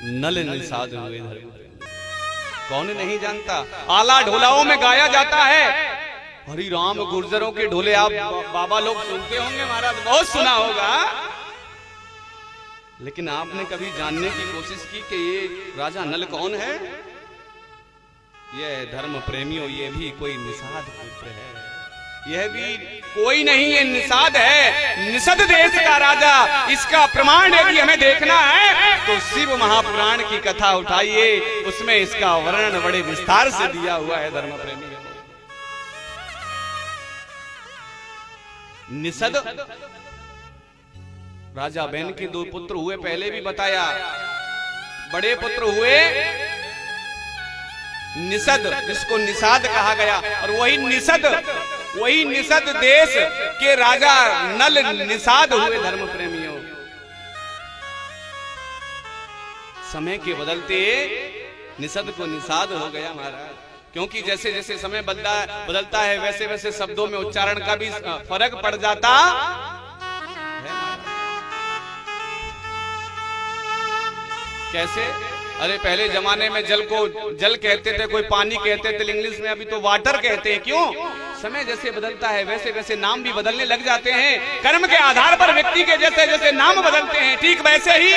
नल निषाद हुए धर्म। कौन नहीं जानता, आला ढोलाओं में गाया जाता है। हरि राम गुर्जरों के ढोले आप बाबा लोग सुनते होंगे महाराज, बहुत सुना होगा। लेकिन आपने कभी जानने की कोशिश की कि ये राजा नल कौन है? यह धर्म प्रेमियों, ये भी कोई निषाद पुत्र है। यह भी कोई नहीं, ये निषाद है, निषद देश का राजा। इसका प्रमाण यदि हमें देखना है तो शिव महापुराण की कथा उठाइए, उसमें इसका वर्णन बड़े विस्तार से दिया हुआ है धर्म प्रेमी। निषद राजा बहन के दो पुत्र हुए, पहले भी बताया। बड़े पुत्र हुए निषद, जिसको निषाद कहा गया, और वही निषद देश के राजा नल निषाद हुए धर्म प्रेमियों। समय के बदलते निषद को निषाद हो गया महाराज, क्योंकि जैसे जैसे समय बदलता है वैसे वैसे शब्दों में उच्चारण का भी फर्क पड़ जाता है। कैसे? अरे पहले जमाने में जल को जल कहते थे, कोई पानी कहते थे, इंग्लिश में अभी तो वाटर कहते हैं। क्यों? समय जैसे बदलता है वैसे वैसे नाम भी बदलने लग जाते हैं। कर्म के आधार पर व्यक्ति के जैसे जैसे नाम बदलते हैं, ठीक वैसे ही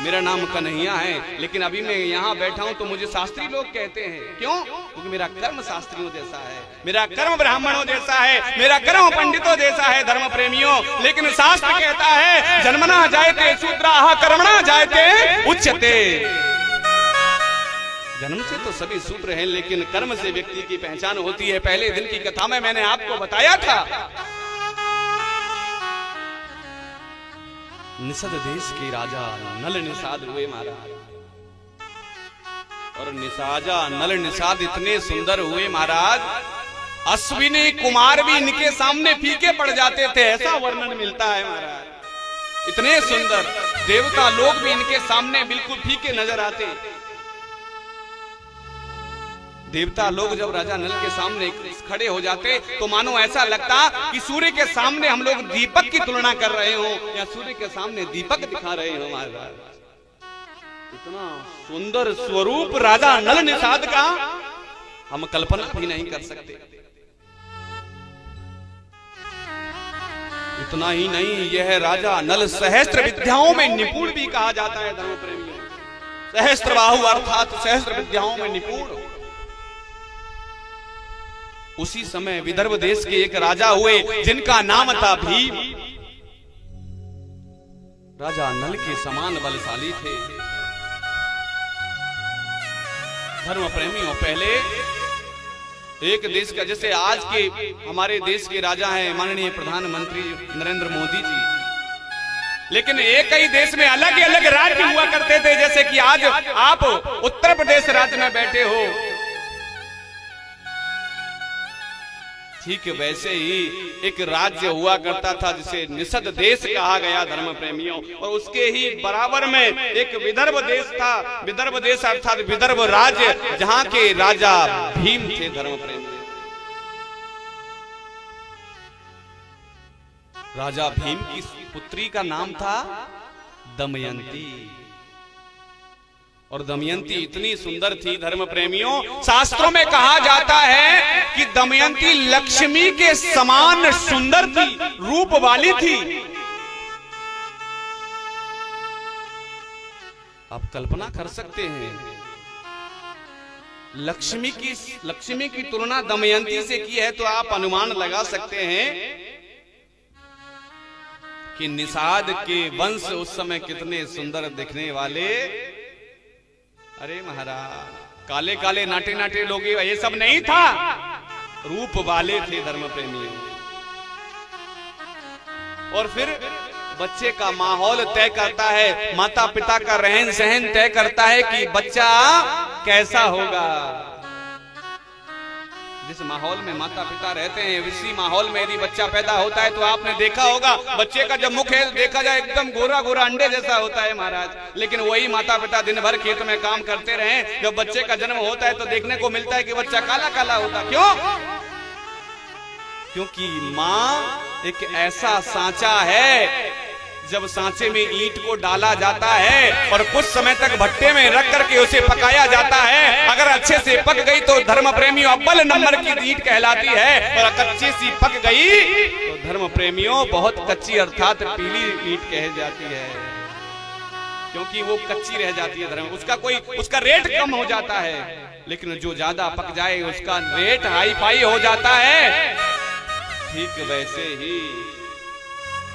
मेरा नाम कन्हैया है, लेकिन अभी मैं यहाँ बैठा हूँ तो मुझे शास्त्री लोग कहते हैं। क्यों? क्योंकि मेरा कर्म शास्त्रियों जैसा है, मेरा कर्म ब्राह्मणों जैसा है, मेरा कर्म पंडितों जैसा है धर्म प्रेमियों। लेकिन शास्त्र कहता है जन्मना जायते शूद्राः कर्मणा जायते उच्यते। जन्म से तो सभी शूद्र हैं, लेकिन कर्म से व्यक्ति की पहचान होती है। पहले दिन की कथा में मैंने आपको बताया था, निषद देश के राजा नल निषाद हुए महाराज। और निषाजा नल निषाद इतने सुंदर हुए महाराज, अश्विनी कुमार भी इनके सामने फीके पड़ जाते थे, ऐसा वर्णन मिलता है महाराज। इतने सुंदर, देवता लोग भी इनके सामने बिल्कुल फीके नजर आते। देवता लोग जब राजा नल के सामने खड़े हो जाते तो मानो ऐसा लगता कि सूर्य के सामने हम लोग दीपक की तुलना कर रहे हो, या सूर्य के सामने दीपक दिखा रहे हो महाराज। इतना सुंदर स्वरूप राजा नल निषाद का हम कल्पना भी नहीं कर सकते। इतना ही नहीं, यह राजा नल सहस्त्र विद्याओं में निपुण भी कहा जाता है धर्म प्रेमियों। सहस्त्रबाहु अर्थात सहस्त्र विद्याओं में निपुण। उसी समय विदर्भ देश के एक राजा हुए जिनका नाम था भीम। राजा नल के समान बलशाली थे धर्म प्रेमियों। पहले एक देश का, जैसे आज के हमारे देश के राजा हैं माननीय प्रधानमंत्री नरेंद्र मोदी जी, लेकिन एक ही देश में अलग अलग राज्य हुआ करते थे। जैसे कि आज आप उत्तर प्रदेश राज्य में बैठे हो, ठीक वैसे ही एक राज्य हुआ करता था जिसे निषद देश कहा गया धर्म प्रेमियों। और उसके ही बराबर में एक विदर्भ देश था, विदर्भ देश अर्थात विदर्भ राज्य, जहां के राजा भीम थे धर्म प्रेमियों। राजा भीम की पुत्री का नाम था दमयंती। और दमयंती इतनी सुंदर थी धर्म प्रेमियों, शास्त्रों में कहा जाता है कि दमयंती लक्ष्मी के समान सुंदर थी, रूप वाली थी। आप कल्पना कर सकते हैं, लक्ष्मी की तुलना दमयंती से की है तो आप अनुमान लगा सकते हैं कि निषाद के वंश उस समय कितने सुंदर दिखने वाले। अरे महाराज, काले काले नाटे नाटे लोग ये सब नहीं था, रूप वाले थे धर्म प्रेमियों। और फिर बच्चे का माहौल तय करता है, माता पिता का रहन सहन तय करता है कि बच्चा कैसा होगा। जिस माहौल में माता पिता रहते हैं उसी माहौल में यदि बच्चा पैदा होता है तो आपने देखा होगा बच्चे का जब मुख है देखा जाए एकदम गोरा गोरा अंडे जैसा होता है महाराज। लेकिन वही माता पिता दिन भर खेत में काम करते रहे, जब बच्चे का जन्म होता है तो देखने को मिलता है कि बच्चा काला काला होता। क्यों? क्योंकि माँ एक ऐसा सांचा है जब सांचे में ईंट को डाला जाता है और कुछ समय तक भट्टे में रख करके उसे पकाया जाता है, अगर अच्छे से पक गई तो धर्म प्रेमियों अव्वल नंबर की ईंट कहलाती है, और कच्ची सी पक गई तो धर्म प्रेमियों बहुत कच्ची अर्थात पीली ईंट कह जाती है, क्योंकि वो कच्ची रह जाती है धर्म, उसका रेट कम हो जाता है। लेकिन जो ज्यादा पक जाए उसका रेट हाई फाई हो जाता है। ठीक वैसे ही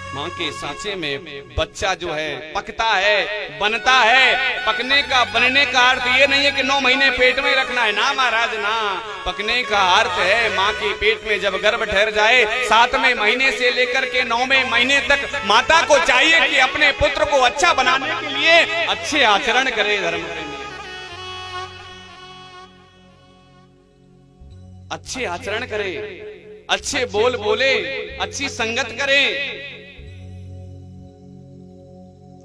माँ के सांचे में बच्चा जो है पकता है, बनता है। पकने का बनने का अर्थ ये नहीं है कि 9 महीने पेट में रखना है, ना महाराज ना। पकने का अर्थ है माँ के पेट में जब गर्भ ठहर जाए 7वें महीने से लेकर के 9वें महीने तक माता को चाहिए कि अपने पुत्र को अच्छा बनाने के लिए अच्छे आचरण करे। धर्म अच्छे आचरण करे, अच्छे बोल बोले, अच्छी संगत करे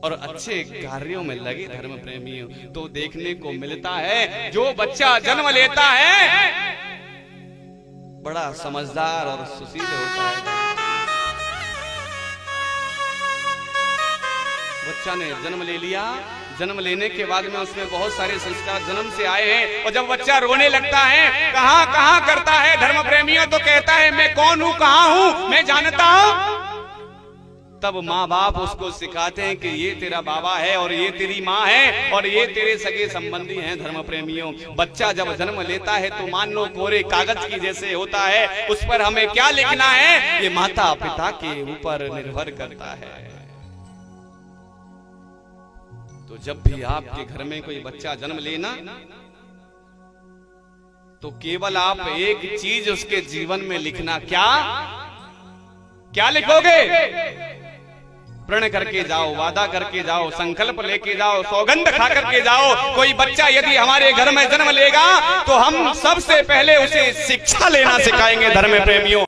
और अच्छे कार्यों में लगे। धर्म प्रेमियों तो देखने को मिलता है जो बच्चा जन्म लेता है बड़ा समझदार और सुशील होता है। बच्चा ने जन्म ले लिया, जन्म लेने के बाद में उसमें बहुत सारे संस्कार जन्म से आए हैं, और जब बच्चा रोने लगता है कहां कहां करता है धर्म प्रेमियों, तो कहता है मैं कौन हूं, कहां हूं, मैं जानता हूं। तब माँ बाप उसको सिखाते हैं कि ये तेरा बाबा है और ये तेरी माँ है और ये तेरे सगे संबंधी हैं। धर्म प्रेमियों बच्चा जब जन्म लेता है तो मान लो कोरे कागज की जैसे होता है, उस पर हमें क्या लिखना है ये माता पिता के ऊपर निर्भर करता है। तो जब भी आपके घर में कोई बच्चा जन्म लेना तो केवल आप एक चीज उसके जीवन में लिखना, क्या लिखोगे? प्रण करके जाओ, वादा करके जाओ, संकल्प लेके जाओ, सौगंध खा करके जाओ। कोई बच्चा यदि हमारे घर में जन्म लेगा तो हम सबसे पहले उसे शिक्षा लेना सिखाएंगे। धर्म प्रेमियों